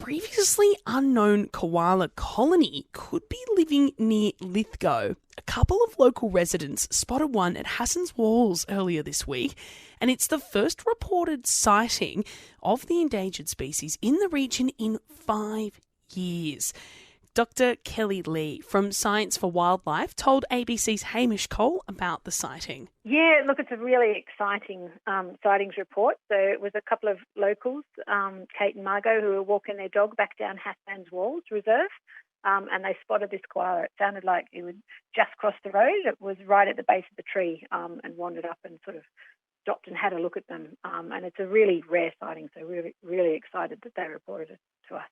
previously unknown koala colony could be living near Lithgow. A couple of local residents spotted one at Hassans Walls earlier this week, and it's the first reported sighting of the endangered species in the region in 5 years. Dr Kellie Leigh from Science for Wildlife told ABC's Hamish Cole about the sighting. Yeah, look, it's a really exciting sightings report. So it was a couple of locals, Kate and Margot, who were walking their dog back down Hassans Walls Reserve, and they spotted this koala. It sounded like it would just cross the road. It was right at the base of the tree and wandered up and sort of stopped and had a look at them. And it's a really rare sighting, so we're really excited that they reported it to us.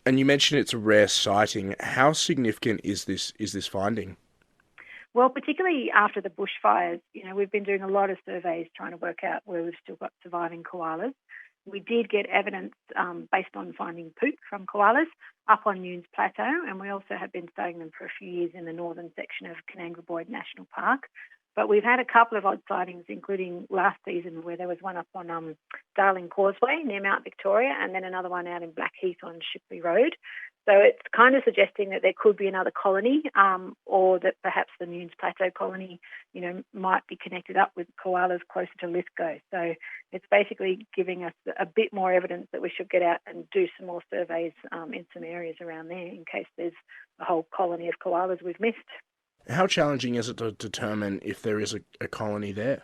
And you mentioned it's a rare sighting. How significant is this finding? Well, particularly after the bushfires, we've been doing a lot of surveys trying to work out where we've still got surviving koalas. We did get evidence based on finding poop from koalas up on Nunes Plateau, and we also have been studying them for a few years in the northern section of Canangara National Park. But we've had a couple of odd sightings, including last season where there was one up on Darling Causeway near Mount Victoria, and then another one out in Blackheath on Shipley Road. So it's kind of suggesting that there could be another colony, or that perhaps the Nunes Plateau colony, might be connected up with koalas closer to Lithgow. So it's basically giving us a bit more evidence that we should get out and do some more surveys in some areas around there in case there's a whole colony of koalas we've missed. How challenging is it to determine if there is a colony there?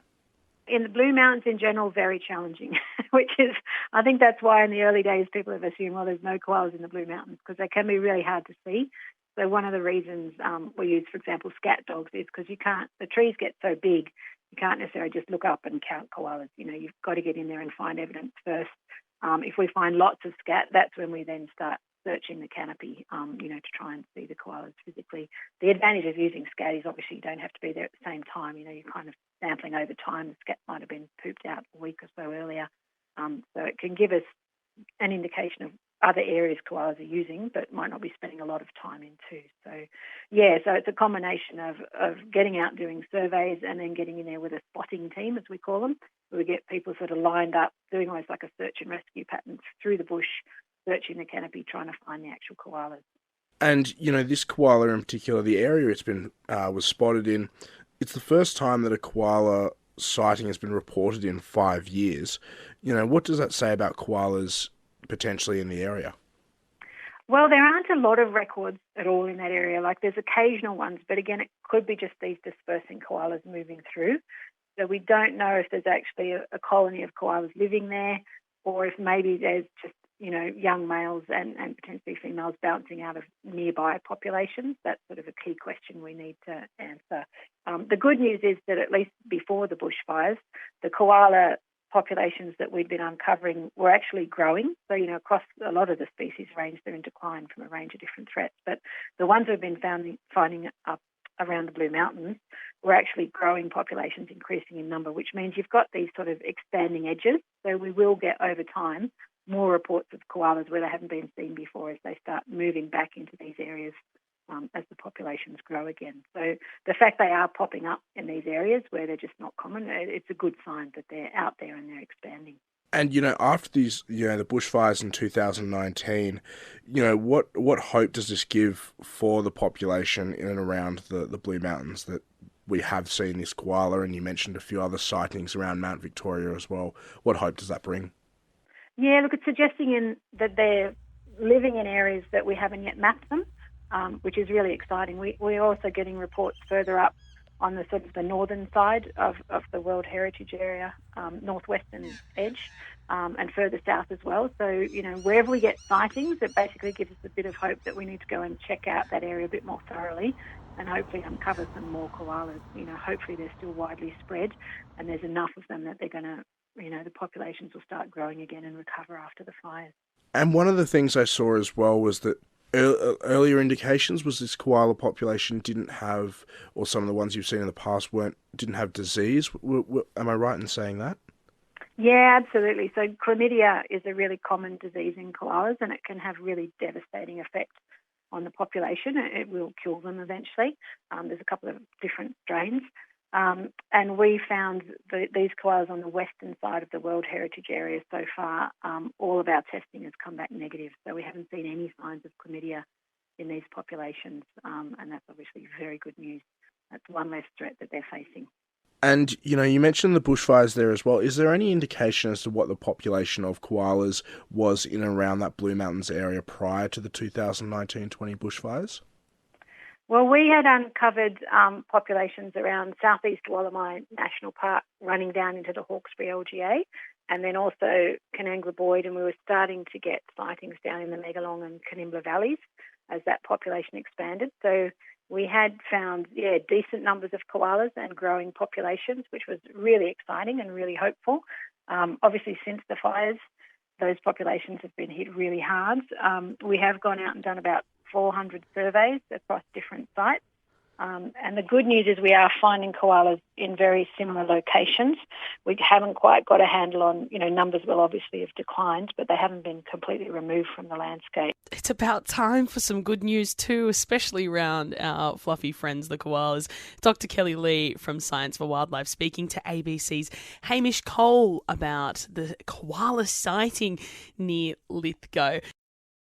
In the Blue Mountains in general, very challenging, which is, I think that's why in the early days people have assumed, well, there's no koalas in the Blue Mountains because they can be really hard to see. So one of the reasons we use, for example, scat dogs is because the trees get so big, you can't necessarily just look up and count koalas. You've got to get in there and find evidence first. If we find lots of scat, that's when we then start searching the canopy, to try and see the koalas physically. The advantage of using scat is obviously you don't have to be there at the same time. You're kind of sampling over time. The scat might have been pooped out a week or so earlier. So it can give us an indication of other areas koalas are using, but might not be spending a lot of time in too. So it's a combination of getting out and doing surveys and then getting in there with a spotting team, as we call them, where we get people sort of lined up, doing almost like a search and rescue pattern through the bush, searching the canopy, trying to find the actual koalas. And, this koala in particular, the area it's been was spotted in, it's the first time that a koala sighting has been reported in 5 years. What does that say about koalas potentially in the area? Well, there aren't a lot of records at all in that area. Like there's occasional ones, but again, it could be just these dispersing koalas moving through. So we don't know if there's actually a colony of koalas living there or if maybe there's just young males and potentially females bouncing out of nearby populations. That's sort of a key question we need to answer. The good news is that at least before the bushfires, the koala populations that we'd been uncovering were actually growing. So, across a lot of the species range, they're in decline from a range of different threats. But the ones we've been finding up around the Blue Mountains were actually growing populations, increasing in number, which means you've got these sort of expanding edges. So we will get over time more reports of koalas where they haven't been seen before as they start moving back into these areas as the populations grow again. So the fact they are popping up in these areas where they're just not common, it's a good sign that they're out there and they're expanding. And, after these, the bushfires in 2019, what hope does this give for the population in and around the Blue Mountains that we have seen this koala, and you mentioned a few other sightings around Mount Victoria as well? What hope does that bring? Yeah, look, it's suggesting that they're living in areas that we haven't yet mapped them, which is really exciting. We're also getting reports further up on the sort of the northern side of the World Heritage Area, northwestern edge, and further south as well. So, wherever we get sightings, it basically gives us a bit of hope that we need to go and check out that area a bit more thoroughly and hopefully uncover some more koalas. Hopefully they're still widely spread and there's enough of them that they're going to, the populations will start growing again and recover after the fires. And one of the things I saw as well was that earlier indications was this koala population didn't have, or some of the ones you've seen in the past didn't have disease. Am I right in saying that? Yeah, absolutely. So chlamydia is a really common disease in koalas and it can have really devastating effects on the population. It will kill them eventually. There's a couple of different strains. And we found these koalas on the western side of the World Heritage Area so far, all of our testing has come back negative. So we haven't seen any signs of chlamydia in these populations, and that's obviously very good news. That's one less threat that they're facing. And, you mentioned the bushfires there as well. Is there any indication as to what the population of koalas was in and around that Blue Mountains area prior to the 2019-20 bushfires? Well, we had uncovered populations around southeast Wallamai National Park running down into the Hawkesbury LGA, and then also Canangla Boyd, and we were starting to get sightings down in the Megalong and Canimbla valleys as that population expanded. So we had found, decent numbers of koalas and growing populations, which was really exciting and really hopeful. Obviously, since the fires, those populations have been hit really hard. We have gone out and done about 400 surveys across different sites. And the good news is we are finding koalas in very similar locations. We haven't quite got a handle on, numbers will obviously have declined, but they haven't been completely removed from the landscape. It's about time for some good news too, especially around our fluffy friends, the koalas. Dr Kellie Leigh from Science for Wildlife speaking to ABC's Hamish Cole about the koala sighting near Lithgow.